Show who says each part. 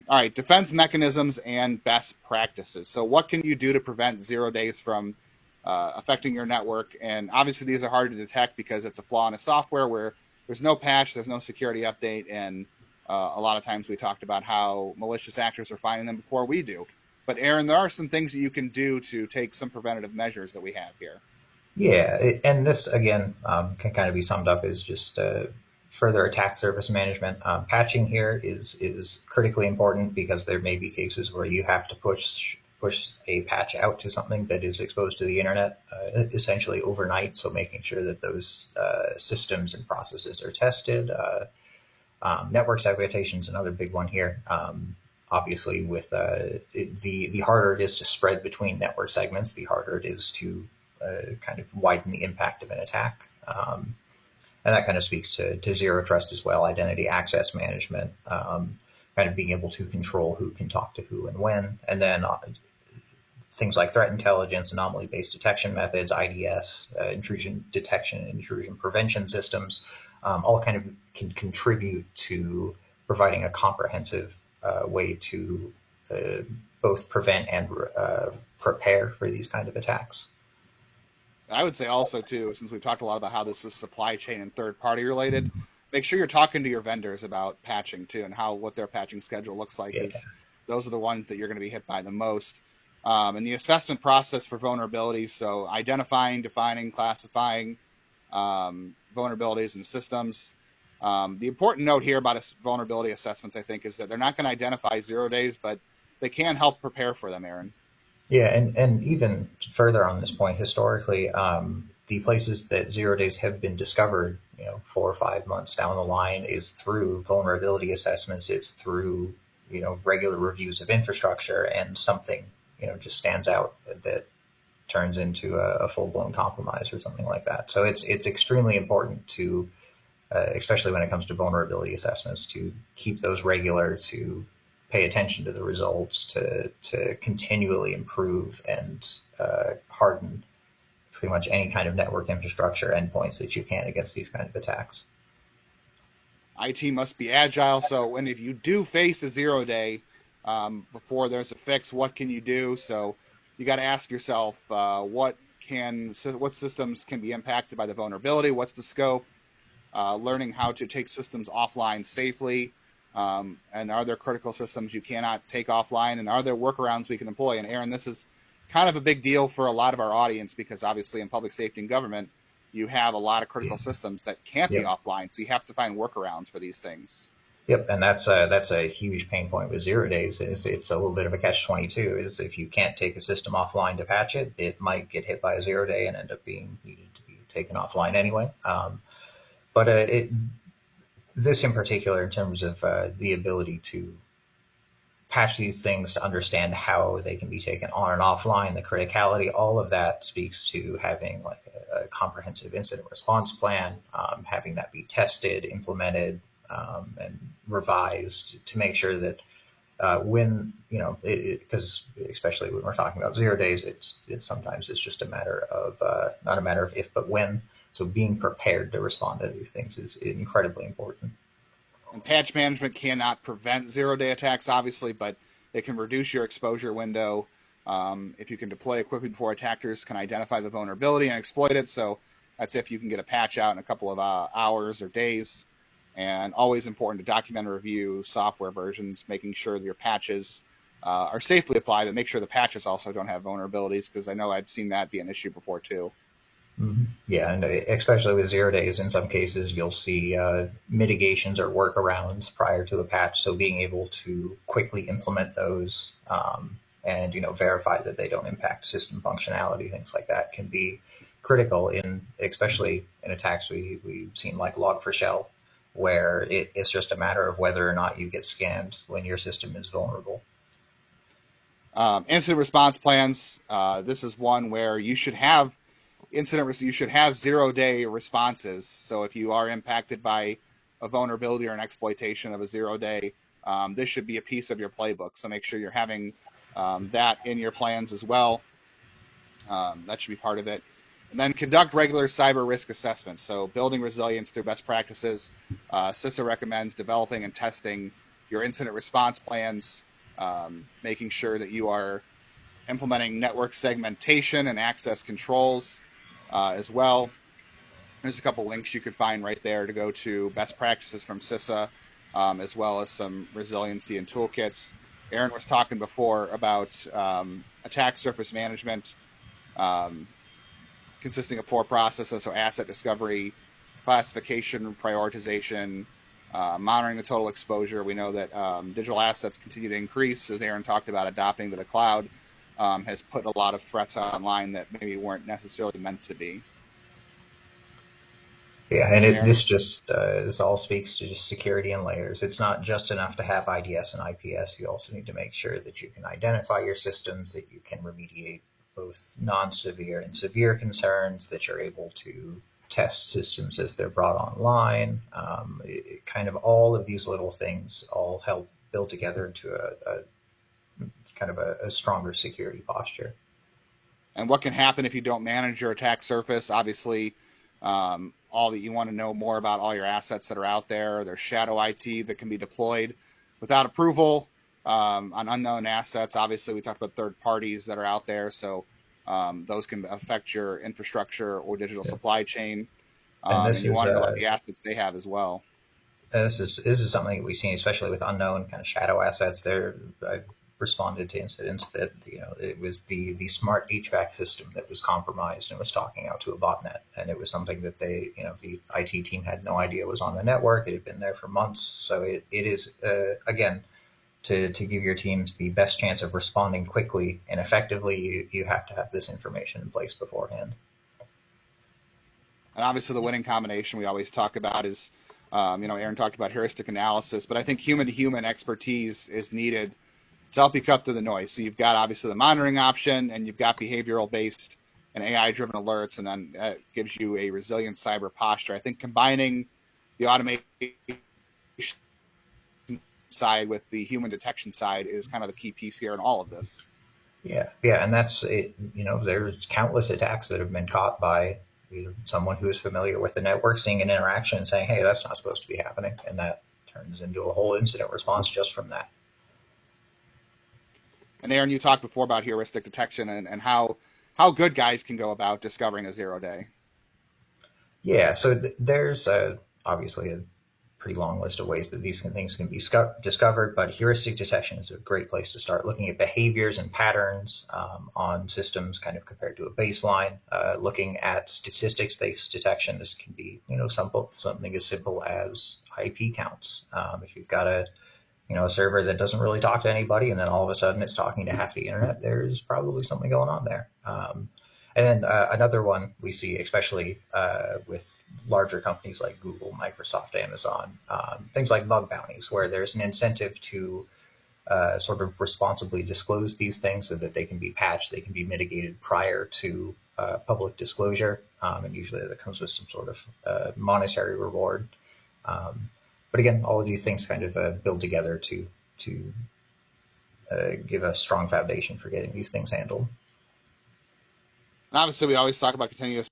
Speaker 1: All right, defense mechanisms and best practices. So, what can you do to prevent 0 days from affecting your network? And obviously, these are hard to detect because it's a flaw in the software where there's no patch, there's no security update, and a lot of times we talked about how malicious actors are finding them before we do. But Aaron, there are some things that you can do to take some preventative measures that we have here.
Speaker 2: Yeah, and this again can kind of be summed up as just further attack surface management. Patching here is critically important because there may be cases where you have to push a patch out to something that is exposed to the internet essentially overnight. So making sure that those systems and processes are tested. Network segmentation is another big one here. Obviously, with the harder it is to spread between network segments, the harder it is to kind of widen the impact of an attack. And that kind of speaks to zero trust as well, identity access management, kind of being able to control who can talk to who and when. And then things like threat intelligence, anomaly-based detection methods, IDS, intrusion detection, intrusion prevention systems, all kind of can contribute to providing a comprehensive way to both prevent and prepare for these kind of attacks.
Speaker 1: I would say also too, since we've talked a lot about how this is supply chain and third party related, make sure you're talking to your vendors about patching too and how what their patching schedule looks like,
Speaker 2: Yeah.
Speaker 1: because those are the ones that you're going to be hit by the most. And the assessment process for vulnerabilities, so identifying, defining, classifying vulnerabilities in systems. The important note here about vulnerability assessments, I think, is that they're not going to identify 0 days, but they can help prepare for them, Aaron.
Speaker 2: Yeah, and even further on this point, historically, the places that 0 days have been discovered, 4 or 5 months down the line, is through vulnerability assessments. It's through regular reviews of infrastructure, and something just stands out that turns into a full blown compromise or something like that. So it's extremely important to, especially when it comes to vulnerability assessments, to keep those regular, to pay attention to the results, to continually improve and harden pretty much any kind of network infrastructure endpoints that you can against these kind of attacks.
Speaker 1: IT must be agile. So when if you do face a 0 day before there's a fix, what can you do? So you got to ask yourself what systems can be impacted by the vulnerability. What's the scope? Learning how to take systems offline safely. And are there critical systems you cannot take offline? And are there workarounds we can employ? And Aaron, this is kind of a big deal for a lot of our audience because obviously in public safety and government, you have a lot of critical systems that can't be
Speaker 2: Yep.
Speaker 1: offline. So you have to find workarounds for these things.
Speaker 2: Yep, and that's a huge pain point with 0 days. Is it's a little bit of a catch-22. Is if you can't take a system offline to patch it, it might get hit by a 0 day and end up being needed to be taken offline anyway. But this in particular, in terms of the ability to patch these things, to understand how they can be taken on and offline, the criticality, all of that speaks to having like a comprehensive incident response plan, having that be tested, implemented, and revised to make sure that when because especially when we're talking about 0 days, it's sometimes it's just a matter of not a matter of if but when. So being prepared to respond to these things is incredibly important.
Speaker 1: And patch management cannot prevent 0 day attacks, obviously, but it can reduce your exposure window if you can deploy it quickly before attackers can identify the vulnerability and exploit it. So that's if you can get a patch out in a couple of hours or days. And always important to document and review software versions, making sure that your patches are safely applied, but make sure the patches also don't have vulnerabilities, because I know I've seen that be an issue before too.
Speaker 2: Yeah, and especially with 0 days, in some cases you'll see mitigations or workarounds prior to a patch. So being able to quickly implement those and verify that they don't impact system functionality, things like that, can be critical in especially in attacks we've seen like Log4Shell, where it's just a matter of whether or not you get scanned when your system is vulnerable.
Speaker 1: Incident response plans. This is one where you should have you should have 0 day responses. So if you are impacted by a vulnerability or an exploitation of a 0 day, this should be a piece of your playbook. So make sure you're having that in your plans as well. That should be part of it. And then conduct regular cyber risk assessments. So building resilience through best practices. CISA recommends developing and testing your incident response plans, making sure that you are implementing network segmentation and access controls as well. There's a couple links you could find right there to go to best practices from CISA, as well as some resiliency and toolkits. Aaron was talking before about attack surface management, um, consisting of four processes: so asset discovery, classification, prioritization, monitoring the total exposure. We know that digital assets continue to increase, as Aaron talked about, adopting to the cloud has put a lot of threats online that maybe weren't necessarily meant to be.
Speaker 2: Yeah, and
Speaker 1: Aaron?
Speaker 2: this all speaks to just security and layers. It's not just enough to have IDS and IPS. You also need to make sure that you can identify your systems, that you can remediate both non-severe and severe concerns, that you're able to test systems as they're brought online. Kind of all of these little things all help build together into a kind of a stronger security posture.
Speaker 1: And what can happen if you don't manage your attack surface? Obviously, all that you want to know more about all your assets that are out there. There's shadow IT that can be deployed without approval on unknown assets. Obviously, we talked about third parties that are out there, so those can affect your infrastructure or digital
Speaker 2: Yeah.
Speaker 1: supply chain.
Speaker 2: And
Speaker 1: And you want to know about the assets they have as well.
Speaker 2: this is something we've seen, especially with unknown kind of shadow assets. I responded to incidents that it was the smart HVAC system that was compromised and was talking out to a botnet, and it was something that the IT team had no idea was on the network. It had been there for months, so it is again to give your teams the best chance of responding quickly and effectively. You have to have this information in place beforehand.
Speaker 1: And obviously, the winning combination we always talk about is, Aaron talked about heuristic analysis, but I think human to human expertise is needed to help you cut through the noise. So you've got obviously the monitoring option, and you've got behavioral based and AI driven alerts, and then it gives you a resilient cyber posture. I think combining the automation side with the human detection side is kind of the key piece here in all of this.
Speaker 2: Yeah, and that's it. There's countless attacks that have been caught by someone who is familiar with the network, seeing an interaction and saying, "Hey, that's not supposed to be happening," and that turns into a whole incident response just from that.
Speaker 1: And Aaron, you talked before about heuristic detection and how good guys can go about discovering a 0 day.
Speaker 2: Yeah, so there's obviously a pretty long list of ways that these things can be discovered, but heuristic detection is a great place to start looking at behaviors and patterns on systems kind of compared to a baseline. Looking at statistics-based detection, this can be, something as simple as IP counts. If you've got a server that doesn't really talk to anybody, and then all of a sudden it's talking to half the internet, there's probably something going on there. And then another one we see, especially with larger companies like Google, Microsoft, Amazon, things like bug bounties, where there's an incentive to sort of responsibly disclose these things so that they can be patched, they can be mitigated prior to public disclosure, and usually that comes with some sort of monetary reward. But again, all of these things kind of build together to give a strong foundation for getting these things handled.
Speaker 1: And obviously, we always talk about continuous